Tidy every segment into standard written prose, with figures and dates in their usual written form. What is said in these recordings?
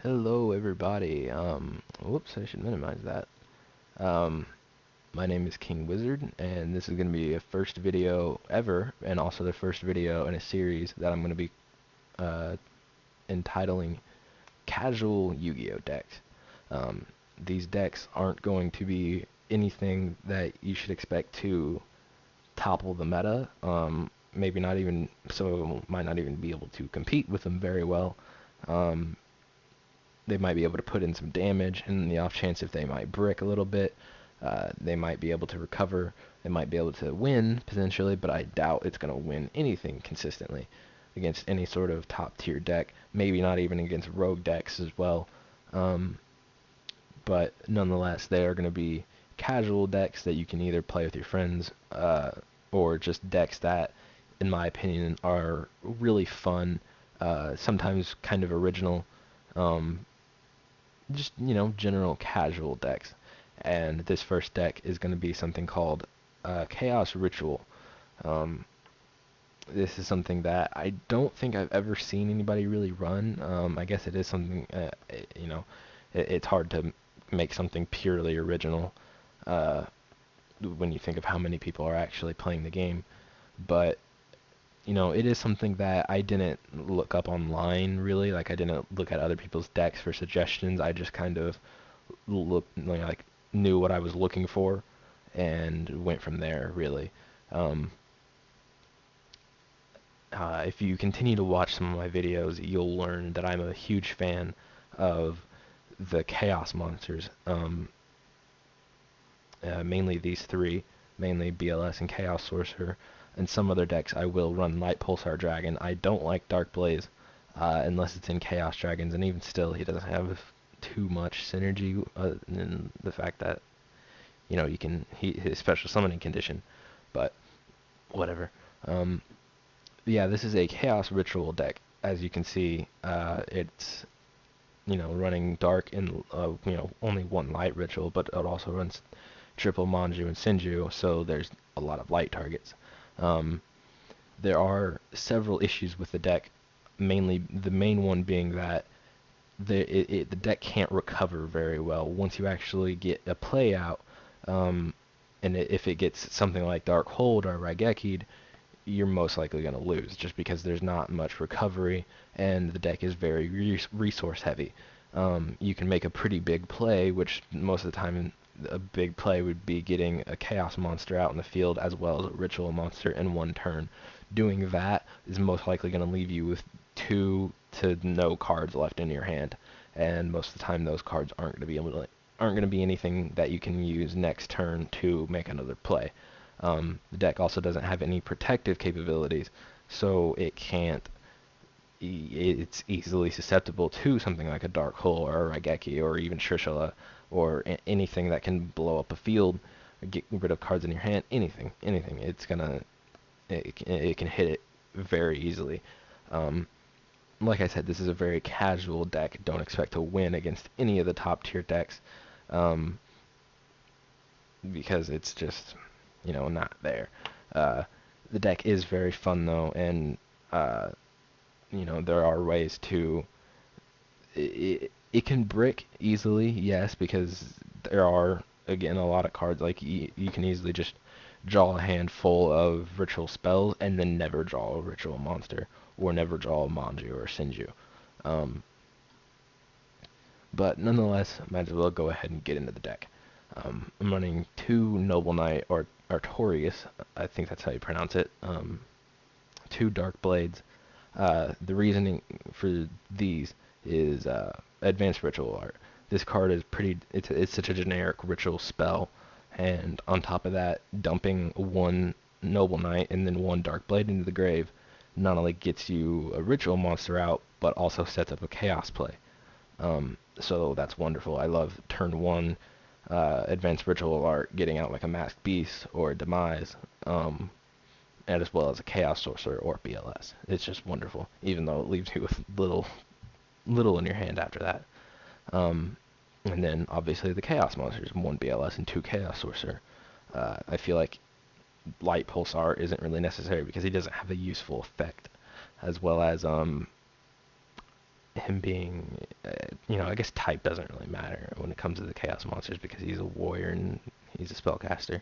Hello everybody. Whoops, I should minimize that. Um, my name is King Wizard, and this is going to be a first video ever, and also the first video in a series that I'm going to be uh, entitling Casual Yu-Gi-Oh Decks. Um, these decks aren't going to be anything that you should expect to topple the meta. Maybe not even, so might not even be able to compete with them very well. Um, they might be able to put in some damage, and the off chance if they might brick a little bit, they might be able to recover. They might be able to win potentially, but I doubt it's going to win anything consistently against any sort of top tier deck. Maybe not even against rogue decks as well. Um, but nonetheless, they are going to be casual decks that you can either play with your friends, or just decks that, in my opinion, are really fun, sometimes kind of original. Um, just, general casual decks. And this first deck is going to be something called Chaos Ritual. Um, this is something that I don't think I've ever seen anybody really run. I guess it is something, it's hard to make something purely original uh, when you think of how many people are actually playing the game. But it is something that I didn't look up online really. Like I didn't look at other people's decks for suggestions. I just kind of like knew what I was looking for and went from there really. Um, if you continue to watch some of my videos, you'll learn that I'm a huge fan of the Chaos monsters. Mainly these three, mainly BLS and Chaos Sorcerer. And some other decks I will run Light Pulsar Dragon. I don't like Dark Blaze unless it's in Chaos Dragons, and even still, he doesn't have too much synergy in the fact that you can his special summoning condition, but whatever. Um, yeah, this is a Chaos Ritual deck. As you can see, it's running Dark and only one Light Ritual, but it also runs triple Manju and Sinju, so there's a lot of light targets. Um, there are several issues with the deck, mainly the main one being that the deck can't recover very well once you actually get a play out. And if it gets something like Dark Hold or Raigeki'd, you're most likely going to lose just because there's not much recovery and the deck is very resource heavy. You can make a pretty big play, which most of the time a big play would be getting a Chaos monster out in the field as well as a Ritual monster in one turn. Doing that is most likely going to leave you with 2 to no cards left in your hand, and most of the time those cards aren't going to be anything that you can use next turn to make another play. The deck also doesn't have any protective capabilities, so it's easily susceptible to something like a Dark Hole or a Raigeki or even Trishula or anything that can blow up a field, or get rid of cards in your hand. Anything. It can hit it very easily. Um, like I said, this is a very casual deck. Don't expect to win against any of the top tier decks, um, because it's just not there. Uh, the deck is very fun though, and there are ways to it can brick easily, yes, because there are again a lot of cards like you can easily just draw a hand full of ritual spells and then never draw a ritual monster or never draw a Manju or a Sinju. Um, but nonetheless, might as well go ahead and get into the deck. I'm running 2 Noble Knight or Artorias, I think that's how you pronounce it. 2 Dark Blades. The reasoning for these is Advanced Ritual Art. This card is it's such a generic ritual spell, and on top of that, dumping 1 Noble Knight and then 1 Dark Blade into the grave not only gets you a ritual monster out, but also sets up a chaos play. So that's wonderful. I love turn 1 Advanced Ritual Art getting out like a Masked Beast or a Demise. And as well as a Chaos Sorcerer or BLS. It's just wonderful, even though it leaves you with little in your hand after that. And then obviously the Chaos monsters, 1 BLS and 2 Chaos Sorcerer. I feel like Light Pulsar isn't really necessary because he doesn't have a useful effect, as well as him being, I guess type doesn't really matter when it comes to the Chaos monsters because he's a warrior and he's a spellcaster.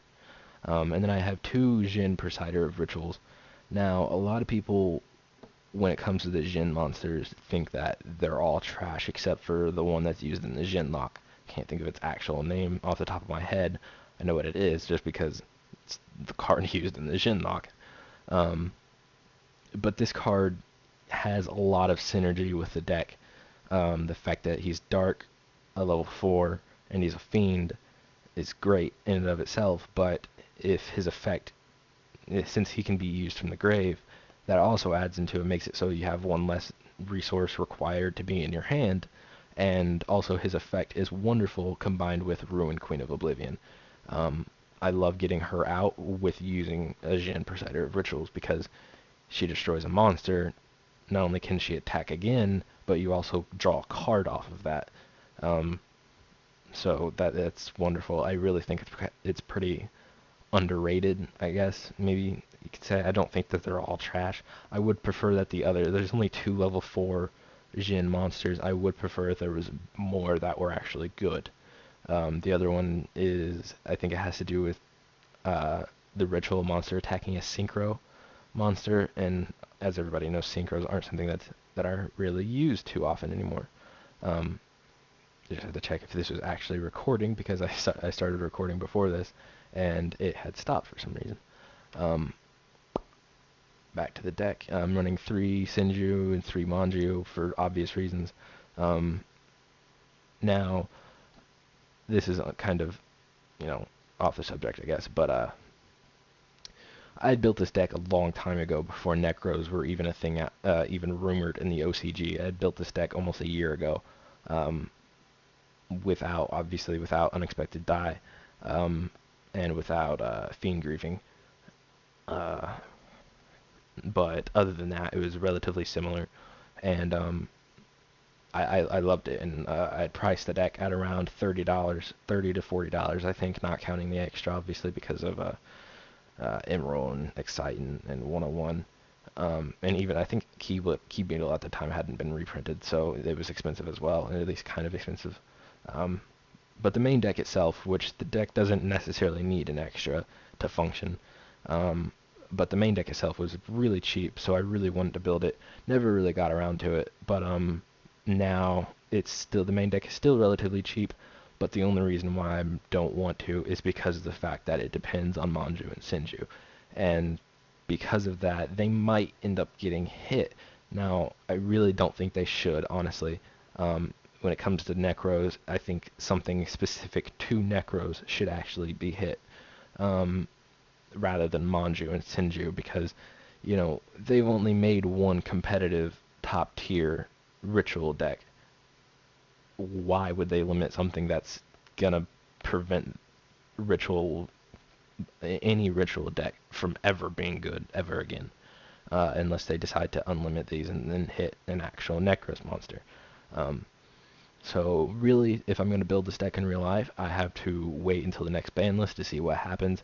And then I have 2 Jin Presider of Rituals. Now, a lot of people, when it comes to the Jin monsters, think that they're all trash except for the one that's used in the Jin lock. Can't think of its actual name off the top of my head. I know what it is just because it's the card used in the Jin lock. But this card has a lot of synergy with the deck. The fact that he's dark, a level 4, and he's a fiend is great in and of itself, but if his effect, since he can be used from the grave, that also adds into it, makes it so you have 1 less resource required to be in your hand, and also his effect is wonderful combined with Ruin Queen of Oblivion. I love getting her out with using a Jin Presider of Rituals because she destroys a monster. Not only can she attack again, but you also draw a card off of that. So that's wonderful. I really think it's pretty underrated, I guess. Maybe you could say. I don't think that they're all trash. I would prefer that there's only 2 level 4 Jin monsters. I would prefer if there was more that were actually good. The other one is, I think it has to do with the ritual monster attacking a synchro monster, and as everybody knows, synchros aren't something that are really used too often anymore. Just have to check if this was actually recording because I started recording before this and it had stopped for some reason. Back to the deck. I'm running 3 Senju and 3 Manju for obvious reasons. Now, this is kind of, off the subject, I guess, but I had built this deck a long time ago before Necros were even a thing, even rumored in the OCG. I had built this deck almost a year ago, without Unexpected Die, and without Fiend Grieving. But other than that, it was relatively similar, and I loved it, and I had priced the deck at around $30, $30 to $40, I think, not counting the extra, obviously, because of Emerald and Excite and 101. And even I think Key Beetle at the time hadn't been reprinted, so it was expensive as well, at least kind of expensive. But the main deck itself, which the deck doesn't necessarily need an extra to function, but the main deck itself was really cheap, so I really wanted to build it. Never really got around to it, but now the main deck is still relatively cheap, but the only reason why I don't want to is because of the fact that it depends on Manju and Senju, and because of that, they might end up getting hit. Now, I really don't think they should, honestly. When it comes to Necros, I think something specific to Necros should actually be hit, rather than Manju and Senju, because, they've only made 1 competitive top-tier ritual deck. Why would they limit something that's gonna prevent any ritual deck from ever being good ever again, unless they decide to unlimit these and then hit an actual Necros monster. So really, if I'm going to build this deck in real life, I have to wait until the next ban list to see what happens.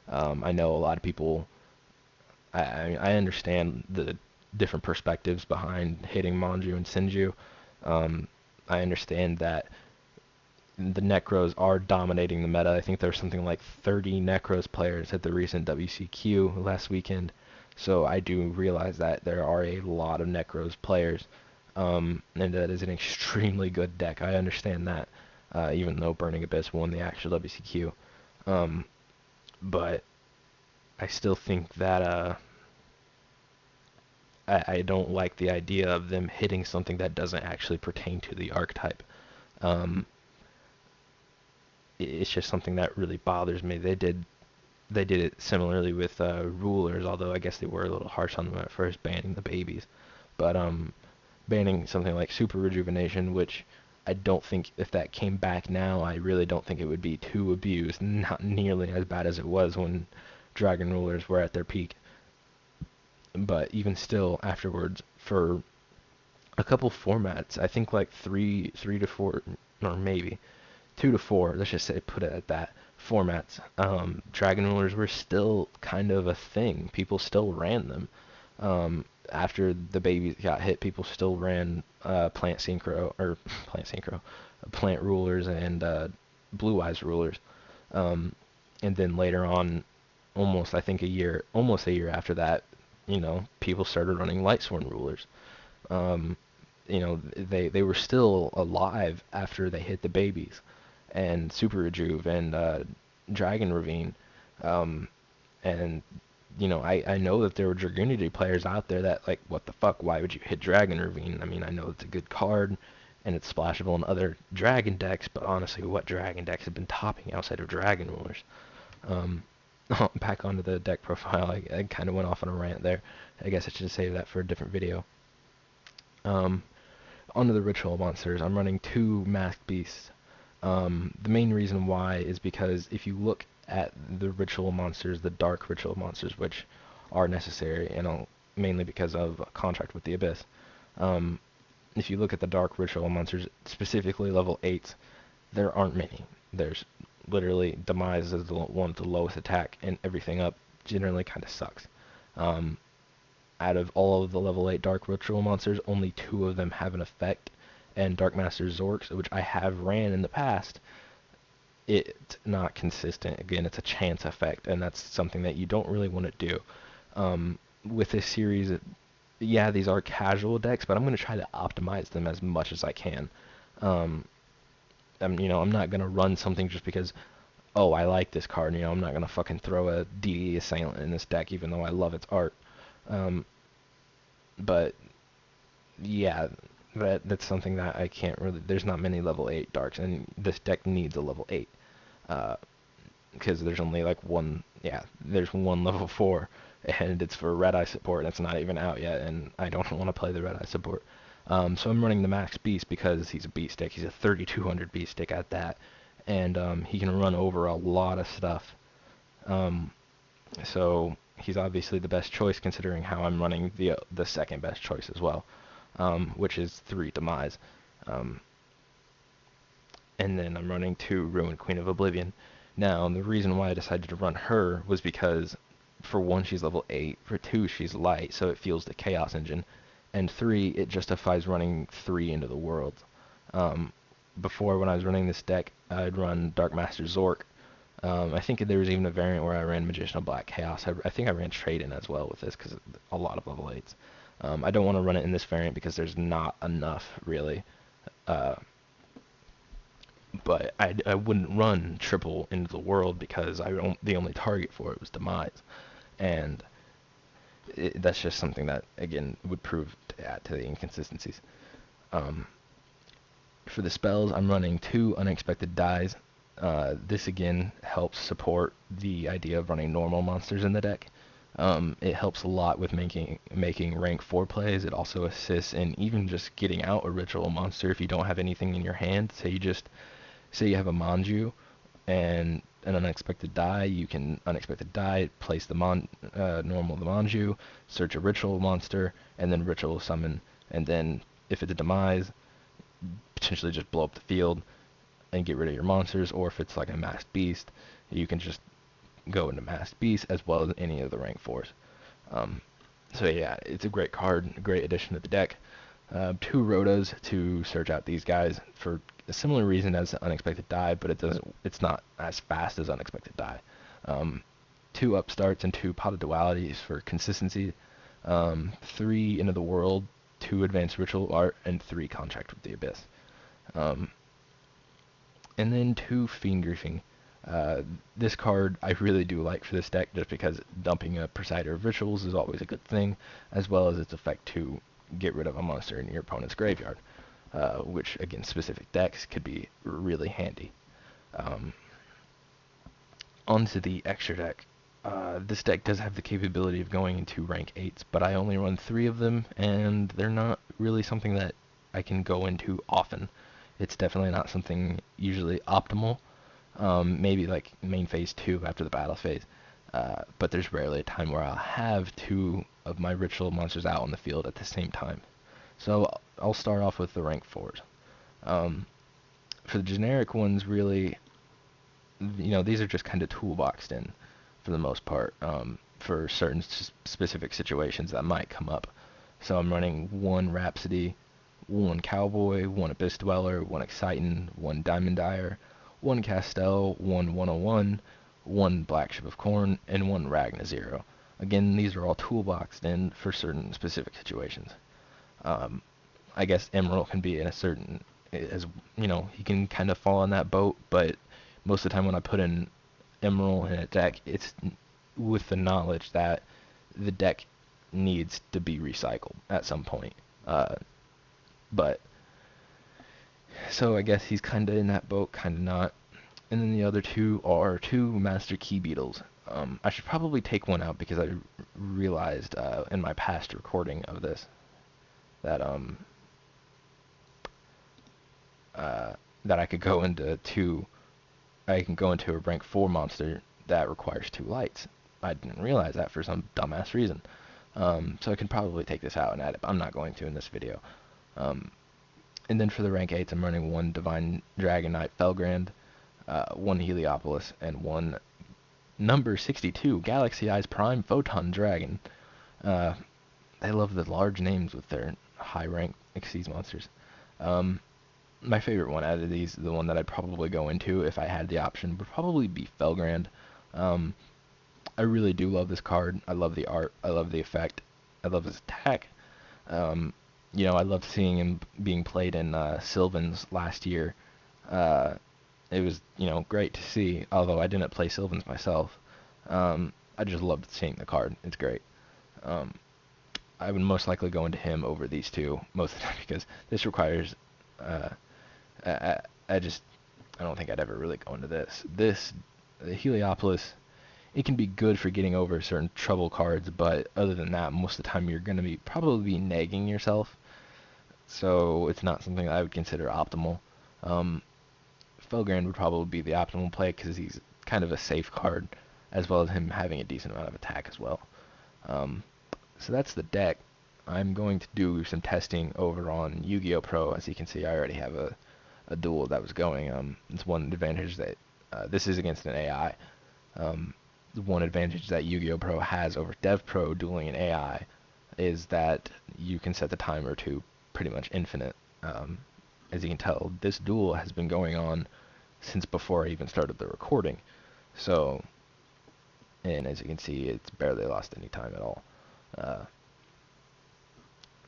I know a lot of people, I understand the different perspectives behind hitting Manju and Senju. I understand that the Necros are dominating the meta. I think there's something like 30 Necros players at the recent WCQ last weekend. So I do realize that there are a lot of Necros players, and that is an extremely good deck. I understand that, even though Burning Abyss won the actual WCQ. But I still think that I don't like the idea of them hitting something that doesn't actually pertain to the archetype. It's just something that really bothers me. They did it similarly with rulers, although I guess they were a little harsh on them at first, banning the babies. But banning something like Super Rejuvenation, which I don't think, if that came back now, I really don't think it would be too abused. Not nearly as bad as it was when Dragon Rulers were at their peak. But even still, afterwards, for a couple formats, I think like 3 to 4, or maybe 2 to 4, let's just say, put it at that, formats, Dragon Rulers were still kind of a thing. People still ran them. After the babies got hit, people still ran plant rulers and blue eyes rulers. And then later on, almost a year after that, people started running Lightsworn rulers. Um, they were still alive after they hit the babies, and Super Rejuve and Dragon Ravine. Um, and I know that there were Dragoonity players out there that like, what the fuck? Why would you hit Dragon Ravine? I mean, I know it's a good card, and it's splashable in other Dragon decks, but honestly, what Dragon decks have been topping outside of Dragon Rulers? Um, Back onto the deck profile, I kind of went off on a rant there. I guess I should save that for a different video. Onto the ritual monsters, I'm running 2 Masked Beasts. The main reason why is because if you look at the ritual monsters, the dark ritual monsters, which are necessary, and mainly because of a contract with the Abyss. If you look at the dark ritual monsters, specifically level 8s, there aren't many. There's literally Demise is the one with the lowest attack, and everything up generally kind of sucks. Out of all of the level 8 Dark Ritual monsters, only 2 of them have an effect, and Dark Master Zorks, which I have ran in the past, it's not consistent. Again, it's a chance effect, and that's something that you don't really want to do. With this series, yeah, these are casual decks, but I'm going to try to optimize them as much as I can. I'm not going to run something just because, oh, I like this card. I'm not going to fucking throw a DD Assailant in this deck, even though I love its art. But yeah, that's something that I can't really. There's not many level 8 darks, and this deck needs a level 8. Because there's only like one. Yeah, there's one level 4, and it's for Red Eye support, and it's not even out yet, and I don't want to play the Red Eye support. So I'm running the Max Beast because he's a beast stick. He's a 3200 beast stick at that, and he can run over a lot of stuff. So he's obviously the best choice considering how I'm running the second best choice as well, which is 3 Demise. And then I'm running 2 Ruined Queen of Oblivion. Now, the reason why I decided to run her was because, for 1, she's level 8, for 2, she's light, so it fuels the Chaos Engine, and 3, it justifies running 3 into the world. Before, when I was running this deck, I'd run Dark Master Zork. I think there was even a variant where I ran Magician of Black Chaos. I think I ran Trade-In as well with this, because a lot of level 8s. I don't want to run it in this variant because there's not enough, really. But I wouldn't run triple into the world because the only target for it was Demise. And that's just something that, again, would prove to add to the inconsistencies. For the spells, I'm running 2 Unexpected Dies. This again helps support the idea of running normal monsters in the deck. It helps a lot with making rank 4 plays. It also assists in even just getting out a ritual monster if you don't have anything in your hand. Say you have a Manju and an Unexpected Die, you can Unexpected Die, place the normal the Manju, search a ritual monster, and then ritual summon, and then if it's a Demise, potentially just blow up the field and get rid of your monsters, or if it's like a Masked Beast, you can just go into Masked Beast as well as any of the rank 4s. So yeah, it's a great card, a great addition to the deck. 2 Rotas to search out these guys for a similar reason as Unexpected Die, but it's not as fast as Unexpected Die. 2 Upstarts and 2 Pot of Dualities for consistency. 3 Into the World, 2 Advanced Ritual Art, and 3 Contract with the Abyss. And then 2 Fiend Griefing. This card I really do like for this deck just because dumping a Presider of Rituals is always a good thing, as well as its effect to get rid of a monster in your opponent's graveyard, which again, specific decks could be really handy. Onto the extra deck. This deck does have the capability of going into rank 8s, but I only run 3 of them, and they're not really something that I can go into often. It's definitely not something usually optimal. Maybe like main phase 2 after the battle phase. But there's rarely a time where I'll have 2 of my ritual monsters out on the field at the same time. So I'll start off with the rank 4s. For the generic ones, really, these are just kind of toolboxed in for the most part. for certain specific situations that might come up. So I'm running one Rhapsody, one Cowboy, one Abyss Dweller, one Exciton, one Diamond Dyer, one Castell, one 101, one Black Ship of Corn, and one Ragna Zero. Again, these are all toolboxed in for certain specific situations. I guess Emerald can be in a certain, as you know, he can kind of fall on that boat, but most of the time when I put in Emerald in a deck, it's with the knowledge that the deck needs to be recycled at some point. But so I guess he's kind of in that boat, kind of not. And then the other two are two Master Key Beetles. I should probably take one out because I realized in my past recording of this that that I could go into I can go into a rank 4 monster that requires 2 lights. I didn't realize that for some dumbass reason. So I could probably take this out and add it, but I'm not going to in this video. And then for the rank 8s, I'm running one Divine Dragon Knight Felgrand, one Heliopolis, and one number 62 Galaxy Eyes Prime Photon Dragon. They love the large names with their high rank Xyz monsters. My favorite one out of these, the one that I'd probably go into if I had the option, would probably be Felgrand. I really do love this card. I love the art. I love the effect. I love his attack. You know, I loved seeing him being played in Sylvans last year. It was, you know, great to see, although I didn't play Sylvans myself. I just loved seeing the card. It's great. I would most likely go into him over these two most of the time because this requires... I don't think I'd ever really go into this. The Heliopolis, it can be good for getting over certain trouble cards, but other than that, most of the time you're going to probably be nagging yourself, so it's not something that I would consider optimal. Felgrand would probably be the optimal play because he's kind of a safe card, as well as him having a decent amount of attack as well. So that's the deck. I'm going to do some testing over on Yu-Gi-Oh! Pro. As you can see, I already have a duel that was going. It's one advantage that this is against an AI. The one advantage that Yu-Gi-Oh! Pro has over Dev Pro dueling an AI is that you can set the timer to pretty much infinite. As you can tell, this duel has been going on since before I even started the recording. So, and as you can see, it's barely lost any time at all.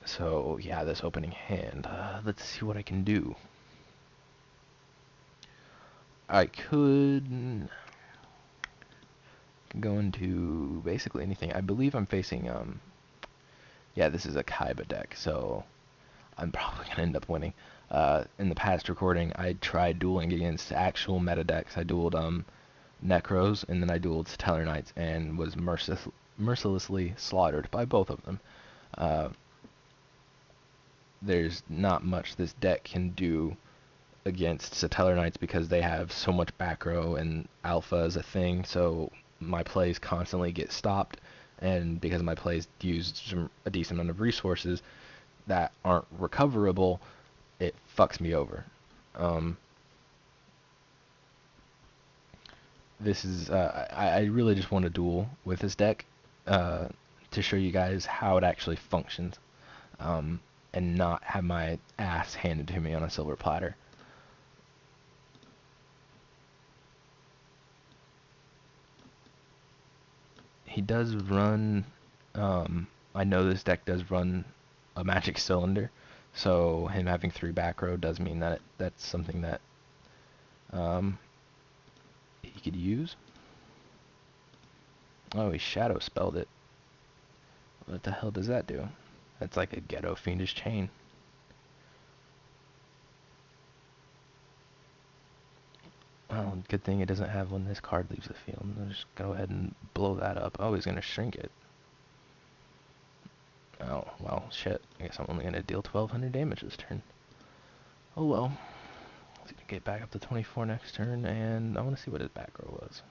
So yeah, this opening hand, let's see what I can do. I could go into basically anything. I believe I'm facing, yeah, this is a Kaiba deck, so I'm probably going to end up winning. In the past recording, I tried dueling against actual meta decks. I dueled Necros, and then I dueled Stellar Knights, and was mercilessly slaughtered by both of them. There's not much this deck can do against Stellar Knights because they have so much back row and alpha is a thing, so my plays constantly get stopped, and because my plays use a decent amount of resources that aren't recoverable, it fucks me over. This is I really just want to duel with this deck to show you guys how it actually functions. And not have my ass handed to me on a silver platter. He does run, I know this deck does run a magic cylinder, so him having 3 back row does mean that that's something that he could use. Oh, he shadow spelled it. What the hell does that do? That's like a ghetto fiendish chain. Well, good thing it doesn't have when this card leaves the field. I'll just go ahead and blow that up. Oh, he's going to shrink it. Oh, well, shit. I guess I'm only going to deal 1200 damage this turn. Oh well. Let's get back up to 24 next turn, and I want to see what his back row was.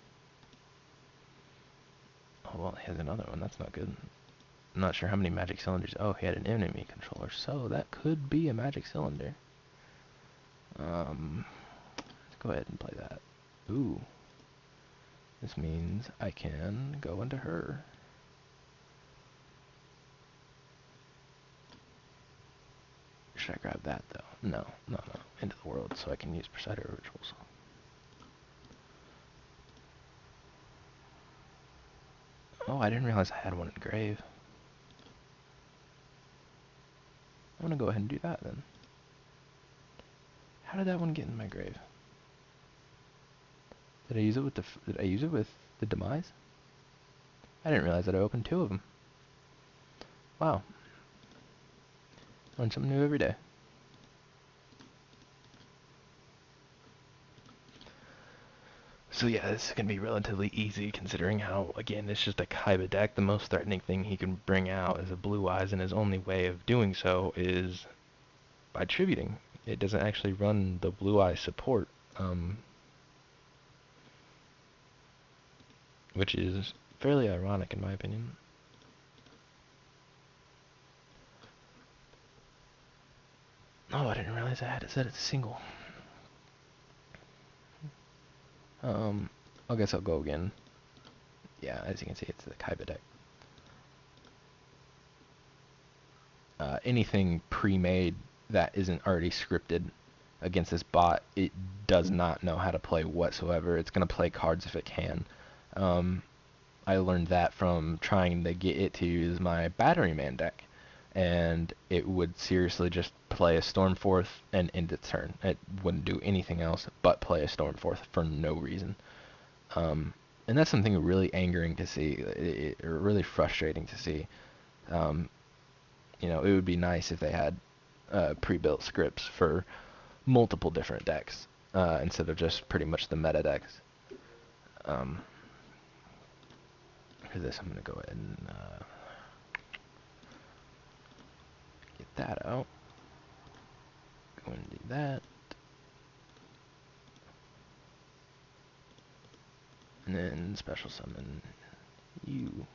Oh, well, he has another one. That's not good. I'm not sure how many magic cylinders. Oh, he had an enemy controller, so that could be a magic cylinder. Let's go ahead and play that. Ooh. This means I can go into her. should I grab that, though? No, no, no. Into the world, so I can use Presider Rituals. Oh, I didn't realize I had one in Grave. I'm gonna go ahead and do that, then. How did that one get in my grave? Did I use it with the Demise? I didn't realize that I opened 2 of them. Wow. Learn something new every day. So yeah, this is going to be relatively easy considering how, again, it's just a Kaiba deck. The most threatening thing he can bring out is a Blue Eyes, and his only way of doing so is by tributing. It doesn't actually run the Blue Eyes support, which is fairly ironic in my opinion. Oh, I didn't realize I had it set as a single. I guess I'll go again. Yeah, as you can see, it's the Kaiba deck. Anything pre-made that isn't already scripted against this bot, it does not know how to play whatsoever. It's going to play cards if it can. I learned that from trying to get it to use my Battery Man deck, and it would seriously just play a Stormforth and end its turn. It wouldn't do anything else but play a Stormforth for no reason. And that's something really angering to see, or really frustrating to see. You know, it would be nice if they had pre-built scripts for multiple different decks instead of just pretty much the meta decks. For this, I'm going to go ahead and get that out. Go and do that. And then special summon you.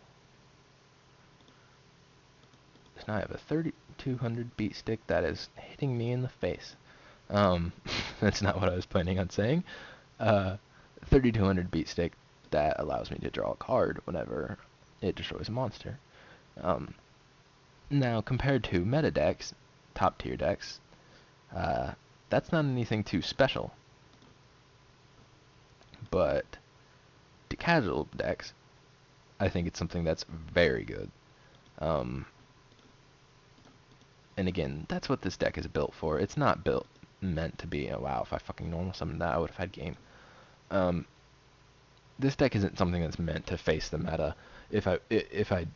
So now I have a 3200 beat stick that is hitting me in the face. That's not what I was planning on saying. 3200 beat stick that allows me to draw a card whenever it destroys a monster. Now, compared to meta decks, top tier decks, that's not anything too special. But to casual decks, I think it's something that's very good. And again, that's what this deck is built for. It's not meant to be, oh wow, if I fucking normal summoned that, I would have had game. This deck isn't something that's meant to face the meta. If I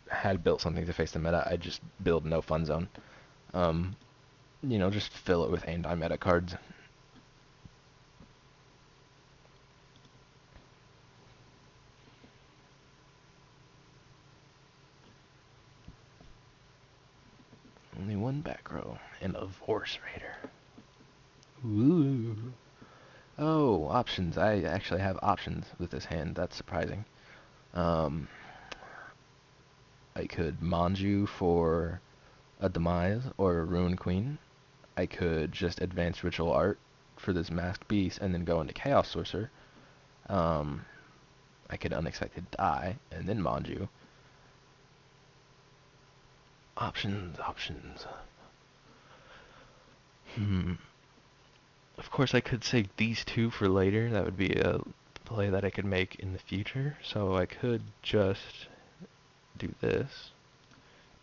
had built something to face the meta, I'd just build no fun zone. You know, just fill it with anti-meta cards. Only one back row, and a Vorse Raider. Ooh. Oh, options. I actually have options with this hand. That's surprising. I could Manju for a Demise or a Ruin Queen. I could just advance Ritual Art for this Masked Beast and then go into Chaos Sorcerer. I could Unexpected Die and then Manju. Options. Of course, I could save these 2 for later. That would be a play that I could make in the future. So I could just do this.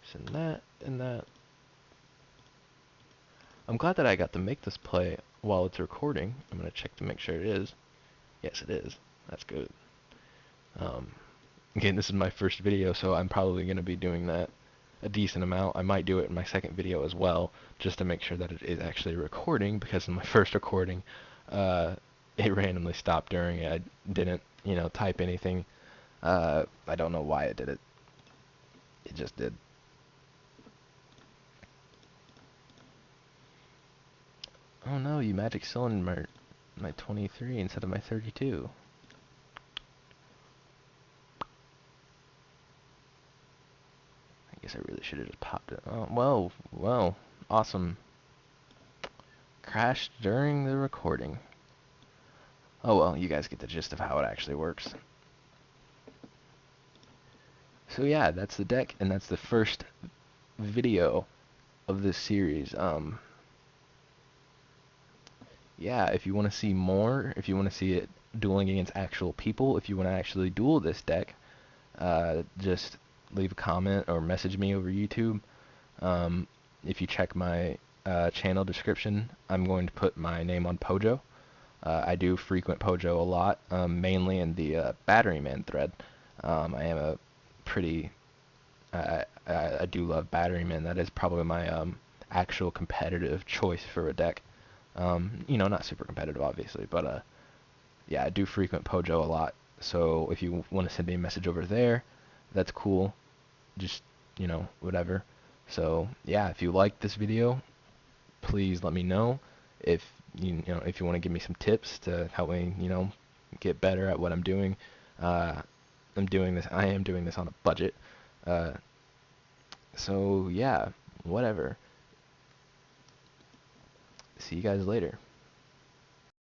Send that and that. I'm glad that I got to make this play while it's recording. I'm going to check to make sure it is. Yes, it is. That's good. Again, this is my first video, so I'm probably going to be doing that a decent amount. I might do it in my second video as well, just to make sure that it is actually recording, because in my first recording, it randomly stopped during it. I didn't, you know, type anything. I don't know why it did it. It just did. Oh no, you magic cylinder my 23 instead of my 32. I guess I really should have just popped it. Oh, well, awesome. Crashed during the recording. Oh well, you guys get the gist of how it actually works. So yeah, that's the deck, and that's the first video of this series. Yeah, if you want to see more, if you want to see it dueling against actual people, if you want to actually duel this deck, just leave a comment or message me over YouTube. If you check my channel description, I'm going to put my name on Pojo. I do frequent Pojo a lot, mainly in the Batteryman thread. I am a pretty, I do love Batteryman. That is probably my actual competitive choice for a deck. Not super competitive, obviously, but yeah, I do frequent Pojo a lot. So if you want to send me a message over there, that's cool. Just, whatever. So yeah, if you like this video, please let me know. If if you want to give me some tips to help me, get better at what I'm doing. Uh, I am doing this on a budget. Uh, so yeah, whatever. See you guys later.